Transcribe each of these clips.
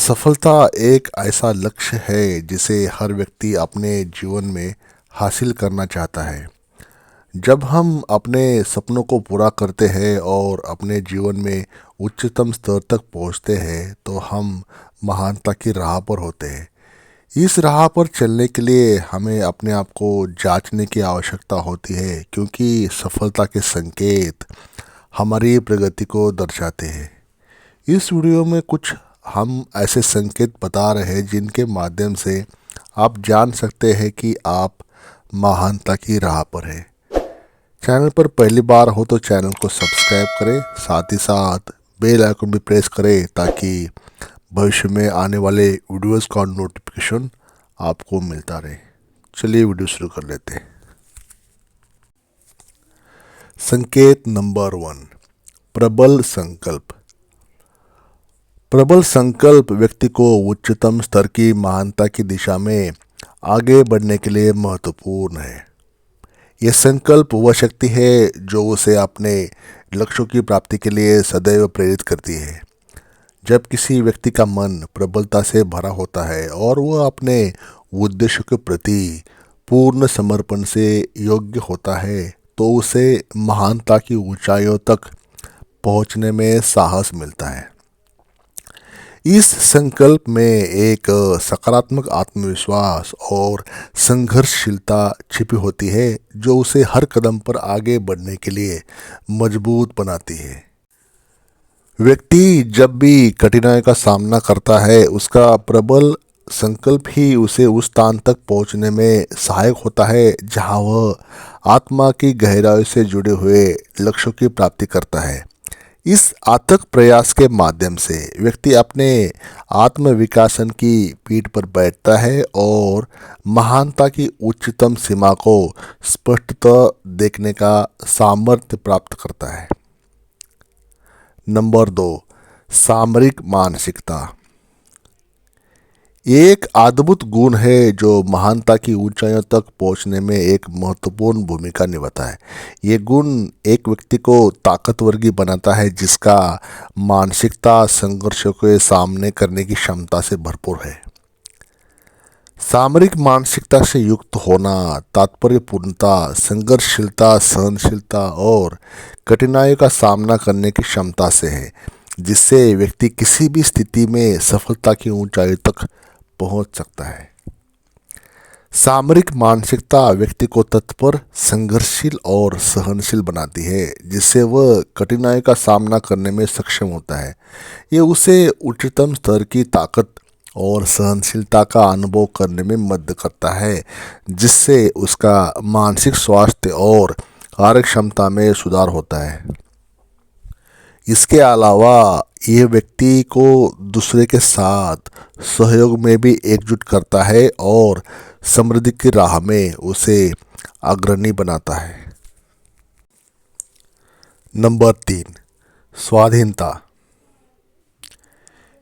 सफलता एक ऐसा लक्ष्य है जिसे हर व्यक्ति अपने जीवन में हासिल करना चाहता है। जब हम अपने सपनों को पूरा करते हैं और अपने जीवन में उच्चतम स्तर तक पहुंचते हैं तो हम महानता की राह पर होते हैं। इस राह पर चलने के लिए हमें अपने आप को जांचने की आवश्यकता होती है, क्योंकि सफलता के संकेत हमारी प्रगति को दर्शाते हैं। इस वीडियो में कुछ हम ऐसे संकेत बता रहे हैं जिनके माध्यम से आप जान सकते हैं कि आप महानता की राह पर हैं। चैनल पर पहली बार हो तो चैनल को सब्सक्राइब करें, साथ ही साथ बेल आइकन भी प्रेस करें ताकि भविष्य में आने वाले वीडियोस का नोटिफिकेशन आपको मिलता रहे। चलिए वीडियो शुरू कर लेते हैं। संकेत नंबर 1, प्रबल संकल्प। प्रबल संकल्प व्यक्ति को उच्चतम स्तर की महानता की दिशा में आगे बढ़ने के लिए महत्वपूर्ण है। यह संकल्प वह शक्ति है जो उसे अपने लक्ष्यों की प्राप्ति के लिए सदैव प्रेरित करती है। जब किसी व्यक्ति का मन प्रबलता से भरा होता है और वह अपने उद्देश्य के प्रति पूर्ण समर्पण से योग्य होता है तो उसे महानता की ऊंचाइयों तक पहुंचने में साहस मिलता है। इस संकल्प में एक सकारात्मक आत्मविश्वास और संघर्षशीलता छिपी होती है जो उसे हर कदम पर आगे बढ़ने के लिए मजबूत बनाती है। व्यक्ति जब भी कठिनाई का सामना करता है, उसका प्रबल संकल्प ही उसे उस स्थान तक पहुंचने में सहायक होता है जहां वह आत्मा की गहराई से जुड़े हुए लक्ष्यों की प्राप्ति करता है। इस अथक प्रयास के माध्यम से व्यक्ति अपने आत्मविकासन की पीठ पर बैठता है और महानता की उच्चतम सीमा को स्पष्टतः देखने का सामर्थ्य प्राप्त करता है। नंबर 2, सामरिक मानसिकता। एक अद्भुत गुण है जो महानता की ऊंचाइयों तक पहुंचने में एक महत्वपूर्ण भूमिका निभाता है। ये गुण एक व्यक्ति को ताकतवर भी बनाता है जिसका मानसिकता संघर्षों के सामने करने की क्षमता से भरपूर है। सामरिक मानसिकता से युक्त होना तात्पर्यपूर्णता, संघर्षशीलता, सहनशीलता और कठिनाइयों का सामना करने की क्षमता से है, जिससे व्यक्ति किसी भी स्थिति में सफलता की ऊंचाई तक पहुंच सकता है। सामरिक मानसिकता व्यक्ति को तत्पर, संघर्षशील और सहनशील बनाती है, जिससे वह कठिनाई का सामना करने में सक्षम होता है। ये उसे उच्चतम स्तर की ताकत और सहनशीलता का अनुभव करने में मदद करता है, जिससे उसका मानसिक स्वास्थ्य और कार्यक्षमता में सुधार होता है। इसके अलावा यह व्यक्ति को दूसरे के साथ सहयोग में भी एकजुट करता है और समृद्धि की राह में उसे अग्रणी बनाता है। नंबर 3, स्वाधीनता।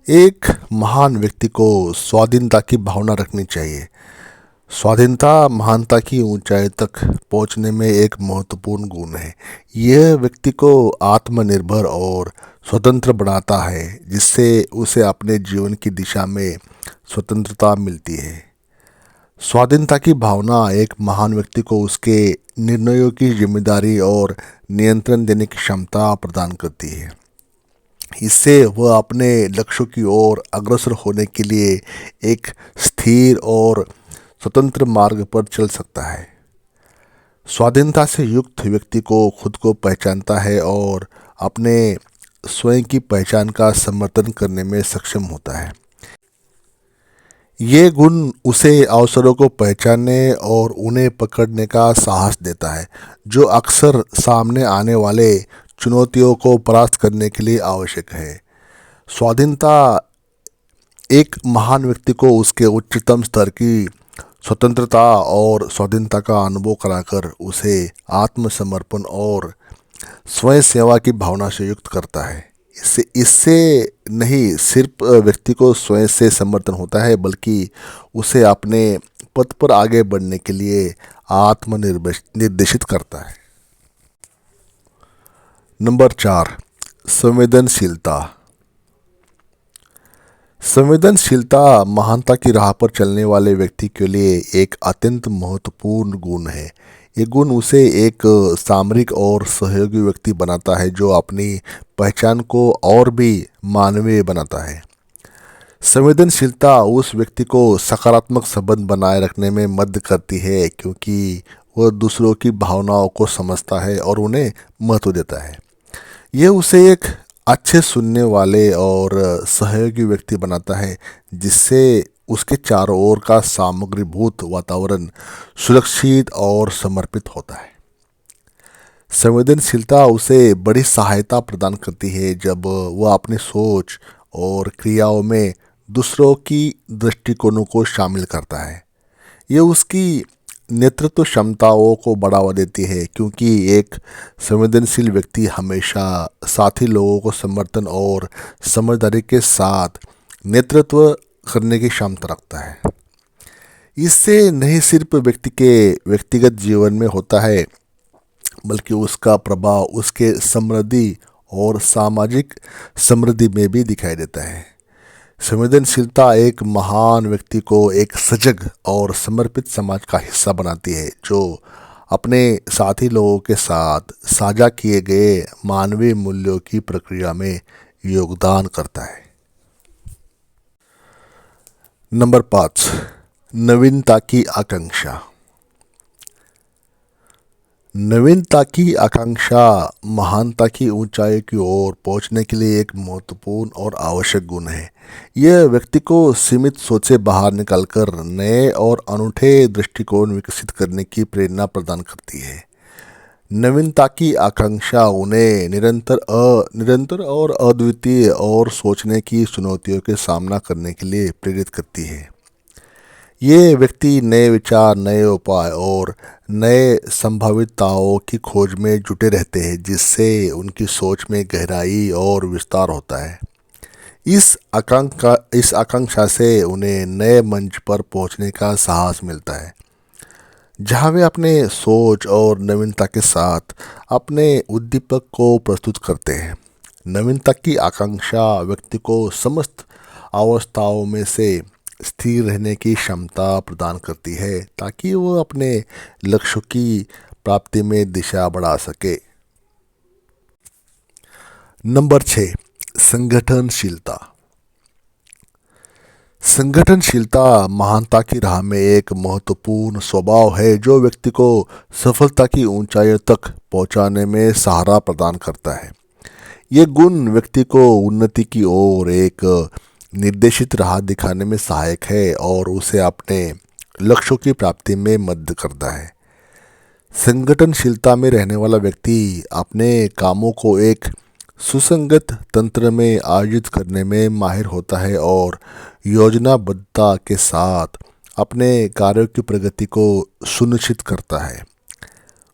एक महान व्यक्ति को स्वाधीनता की भावना रखनी चाहिए। स्वाधीनता महानता की ऊंचाई तक पहुंचने में एक महत्वपूर्ण गुण है। यह व्यक्ति को आत्मनिर्भर और स्वतंत्र बनाता है, जिससे उसे अपने जीवन की दिशा में स्वतंत्रता मिलती है। स्वाधीनता की भावना एक महान व्यक्ति को उसके निर्णयों की जिम्मेदारी और नियंत्रण देने की क्षमता प्रदान करती है। इससे वह अपने लक्ष्यों की ओर अग्रसर होने के लिए एक स्थिर और स्वतंत्र मार्ग पर चल सकता है। स्वाधीनता से युक्त व्यक्ति को खुद को पहचानता है और अपने स्वयं की पहचान का समर्थन करने में सक्षम होता है। ये गुण उसे अवसरों को पहचानने और उन्हें पकड़ने का साहस देता है, जो अक्सर सामने आने वाले चुनौतियों को परास्त करने के लिए आवश्यक है। स्वाधीनता एक महान व्यक्ति को उसके उच्चतम स्तर की स्वतंत्रता और स्वाधीनता का अनुभव कराकर उसे आत्मसमर्पण और स्वयं सेवा की भावना से युक्त करता है। इससे नहीं सिर्फ व्यक्ति को स्वयं से समर्थन होता है, बल्कि उसे अपने पथ पर आगे बढ़ने के लिए निर्देशित करता है। नंबर 4, संवेदनशीलता। संवेदनशीलता महानता की राह पर चलने वाले व्यक्ति के लिए एक अत्यंत महत्वपूर्ण गुण है। ये गुण उसे एक सामरिक और सहयोगी व्यक्ति बनाता है जो अपनी पहचान को और भी मानवीय बनाता है। संवेदनशीलता उस व्यक्ति को सकारात्मक संबंध बनाए रखने में मदद करती है क्योंकि वह दूसरों की भावनाओं को समझता है और उन्हें महत्व देता है। यह उसे एक अच्छे सुनने वाले और सहयोगी व्यक्ति बनाता है जिससे उसके चारों ओर का सामग्रीभूत वातावरण सुरक्षित और समर्पित होता है। संवेदनशीलता उसे बड़ी सहायता प्रदान करती है जब वह अपनी सोच और क्रियाओं में दूसरों की दृष्टिकोणों को शामिल करता है। ये उसकी नेतृत्व क्षमताओं को बढ़ावा देती है क्योंकि एक संवेदनशील व्यक्ति हमेशा साथी लोगों को समर्थन और समझदारी के साथ नेतृत्व करने की क्षमता रखता है। इससे नहीं सिर्फ व्यक्ति के व्यक्तिगत जीवन में होता है बल्कि उसका प्रभाव उसके समृद्धि और सामाजिक समृद्धि में भी दिखाई देता है। संवेदनशीलता एक महान व्यक्ति को एक सजग और समर्पित समाज का हिस्सा बनाती है जो अपने साथी लोगों के साथ साझा किए गए मानवीय मूल्यों की प्रक्रिया में योगदान करता है। नंबर 5, नवीनता की आकांक्षा। नवीनता की आकांक्षा महानता की ऊंचाई की ओर पहुंचने के लिए एक महत्वपूर्ण और आवश्यक गुण है। यह व्यक्ति को सीमित सोच से बाहर निकलकर नए और अनूठे दृष्टिकोण विकसित करने की प्रेरणा प्रदान करती है। नवीनता की आकांक्षा उन्हें निरंतर और अद्वितीय और सोचने की चुनौतियों के सामना करने के लिए प्रेरित करती है। ये व्यक्ति नए विचार, नए उपाय और नए संभावितताओं की खोज में जुटे रहते हैं जिससे उनकी सोच में गहराई और विस्तार होता है। इस आकांक्षा से उन्हें नए मंच पर पहुंचने का साहस मिलता है जहां वे अपने सोच और नवीनता के साथ अपने उद्दीपक को प्रस्तुत करते हैं। नवीनता की आकांक्षा व्यक्ति को समस्त अवस्थाओं में से स्थिर रहने की क्षमता प्रदान करती है ताकि वो अपने लक्ष्यों की प्राप्ति में दिशा बढ़ा सके। नंबर 6, संगठनशीलता। संगठनशीलता महानता की राह में एक महत्वपूर्ण स्वभाव है जो व्यक्ति को सफलता की ऊंचाइयों तक पहुंचाने में सहारा प्रदान करता है। ये गुण व्यक्ति को उन्नति की ओर एक निर्देशित राह दिखाने में सहायक है और उसे अपने लक्ष्यों की प्राप्ति में मदद करता है। संगठनशीलता में रहने वाला व्यक्ति अपने कामों को एक सुसंगत तंत्र में आयोजित करने में माहिर होता है और योजनाबद्धता के साथ अपने कार्यों की प्रगति को सुनिश्चित करता है।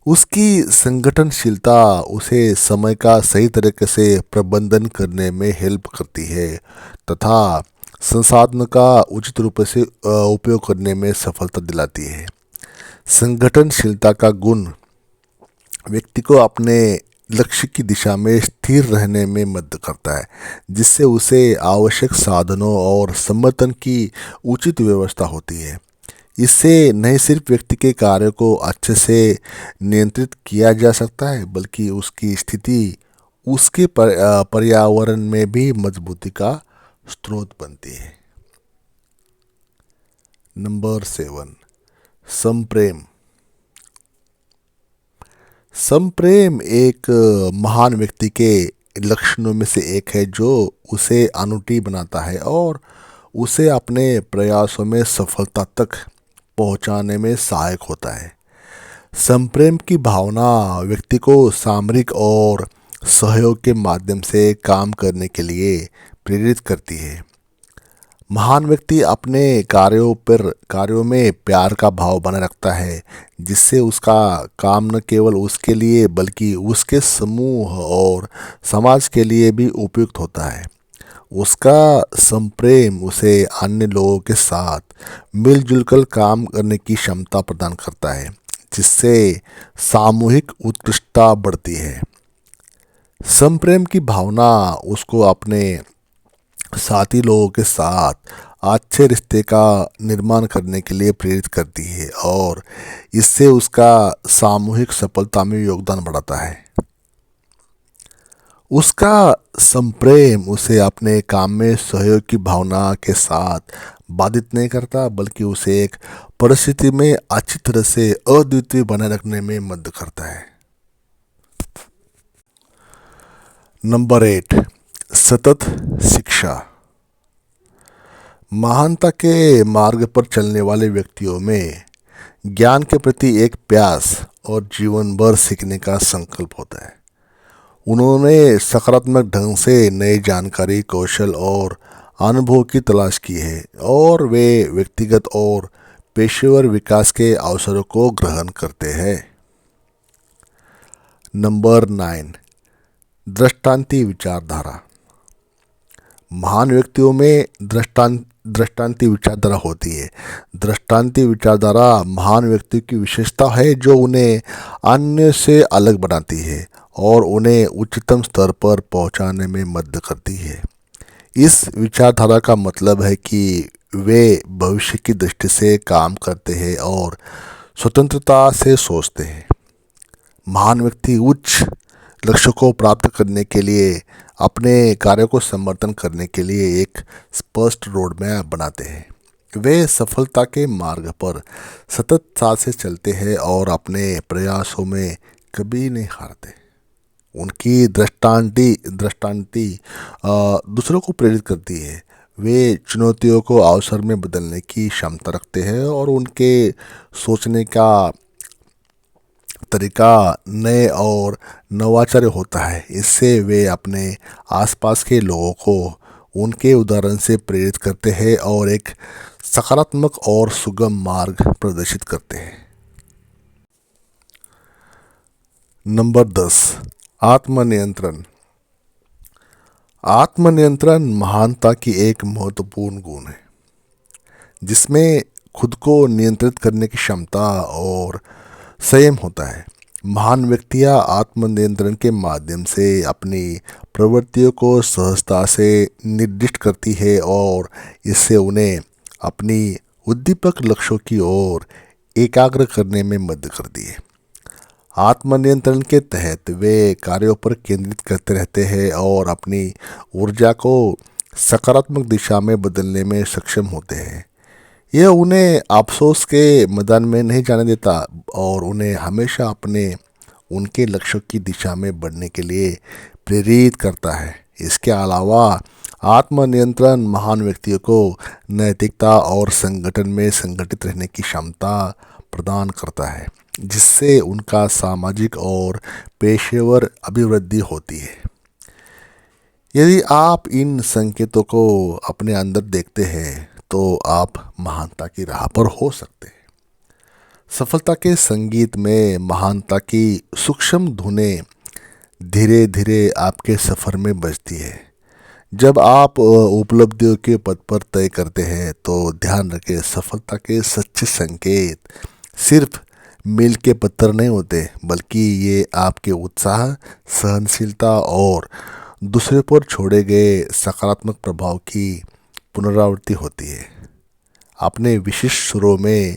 उसकी संगठनशीलता उसे समय का सही तरीके से प्रबंधन करने में हेल्प करती है तथा संसाधन का उचित रूप से उपयोग करने में सफलता दिलाती है। संगठनशीलता का गुण व्यक्ति को अपने लक्ष्य की दिशा में स्थिर रहने में मदद करता है जिससे उसे आवश्यक साधनों और समर्थन की उचित व्यवस्था होती है। इससे नहीं सिर्फ व्यक्ति के कार्य को अच्छे से नियंत्रित किया जा सकता है बल्कि उसकी स्थिति उसके पर्यावरण में भी मजबूती का स्रोत बनती है। नंबर 7, संप्रेम। संप्रेम एक महान व्यक्ति के लक्षणों में से एक है जो उसे अनूठी बनाता है और उसे अपने प्रयासों में सफलता तक पहुंचाने में सहायक होता है। संप्रेम की भावना व्यक्ति को सामरिक और सहयोग के माध्यम से काम करने के लिए प्रेरित करती है। महान व्यक्ति अपने कार्यों में प्यार का भाव बनाए रखता है जिससे उसका काम न केवल उसके लिए बल्कि उसके समूह और समाज के लिए भी उपयुक्त होता है। उसका संप्रेम उसे अन्य लोगों के साथ मिलजुल कर काम करने की क्षमता प्रदान करता है जिससे सामूहिक उत्कृष्टता बढ़ती है। संप्रेम की भावना उसको अपने साथी लोगों के साथ अच्छे रिश्ते का निर्माण करने के लिए प्रेरित करती है और इससे उसका सामूहिक सफलता में योगदान बढ़ाता है। उसका संप्रेम उसे अपने काम में सहयोग की भावना के साथ बाधित नहीं करता, बल्कि उसे एक परिस्थिति में अच्छी तरह से अद्वितीय बनाए रखने में मदद करता है। नंबर 8, सतत शिक्षा। महानता के मार्ग पर चलने वाले व्यक्तियों में ज्ञान के प्रति एक प्यास और जीवन भर सीखने का संकल्प होता है। उन्होंने सकारात्मक ढंग से नई जानकारी, कौशल और अनुभव की तलाश की है और वे व्यक्तिगत और पेशेवर विकास के अवसरों को ग्रहण करते हैं। नंबर 9, दृष्टांती विचारधारा। महान व्यक्तियों में दृष्टांती विचारधारा होती है। दृष्टांती विचारधारा महान व्यक्ति की विशेषता है जो उन्हें अन्य से अलग बनाती है और उन्हें उच्चतम स्तर पर पहुंचाने में मदद करती है। इस विचारधारा का मतलब है कि वे भविष्य की दृष्टि से काम करते हैं और स्वतंत्रता से सोचते हैं। महान व्यक्ति उच्च लक्ष्य को प्राप्त करने के लिए अपने कार्य को समर्थन करने के लिए एक स्पष्ट रोड मैप बनाते हैं। वे सफलता के मार्ग पर सतत साथ से चलते हैं और अपने प्रयासों में कभी नहीं हारते। उनकी दृष्टांती दूसरों को प्रेरित करती है। वे चुनौतियों को अवसर में बदलने की क्षमता रखते हैं और उनके सोचने का तरीका नए और नवाचारी होता है। इससे वे अपने आसपास के लोगों को उनके उदाहरण से प्रेरित करते हैं और एक सकारात्मक और सुगम मार्ग प्रदर्शित करते हैं। नंबर 10, आत्मनियंत्रण। आत्मनियंत्रण महानता की एक महत्वपूर्ण गुण है, जिसमें खुद को नियंत्रित करने की क्षमता और संयम होता है। महान व्यक्तियाँ आत्मनियंत्रण के माध्यम से अपनी प्रवृत्तियों को सहजता से निर्दिष्ट करती है और इससे उन्हें अपनी उद्दीपक लक्ष्यों की ओर एकाग्र करने में मदद करती है। आत्मनियंत्रण के तहत वे कार्यों पर केंद्रित करते रहते हैं और अपनी ऊर्जा को सकारात्मक दिशा में बदलने में सक्षम होते हैं। यह उन्हें अफसोस के मैदान में नहीं जाने देता और उन्हें हमेशा उनके लक्ष्यों की दिशा में बढ़ने के लिए प्रेरित करता है। इसके अलावा आत्मनियंत्रण महान व्यक्तियों को नैतिकता और संगठन में संगठित रहने की क्षमता प्रदान करता है, जिससे उनका सामाजिक और पेशेवर अभिवृद्धि होती है। यदि आप इन संकेतों को अपने अंदर देखते हैं तो आप महानता की राह पर हो सकते हैं। सफलता के संगीत में महानता की सूक्ष्म धुनें धीरे धीरे आपके सफ़र में बजती है। जब आप उपलब्धियों के पद पर तय करते हैं तो ध्यान रखें, सफलता के सच्चे संकेत सिर्फ मील के पत्थर नहीं होते, बल्कि ये आपके उत्साह, सहनशीलता और दूसरे पर छोड़े गए सकारात्मक प्रभाव की पुनरावृत्ति होती है। अपने विशिष्ट सुरों में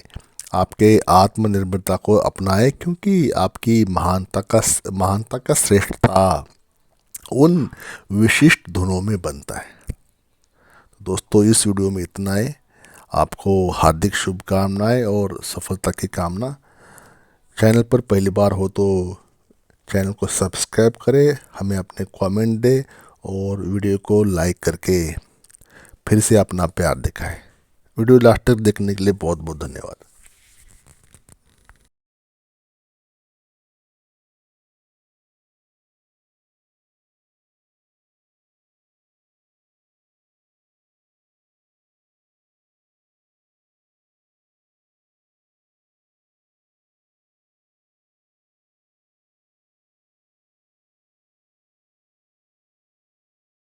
आपके आत्मनिर्भरता को अपनाएं, क्योंकि आपकी महानता का श्रेष्ठता उन विशिष्ट धुनों में बनता है। दोस्तों, इस वीडियो में इतना है। आपको हार्दिक शुभकामनाएं और सफलता की कामना। चैनल पर पहली बार हो तो चैनल को सब्सक्राइब करें, हमें अपने कमेंट दें और वीडियो को लाइक करके फिर से अपना प्यार दिखाएं। वीडियो लास्ट तक देखने के लिए बहुत बहुत धन्यवाद।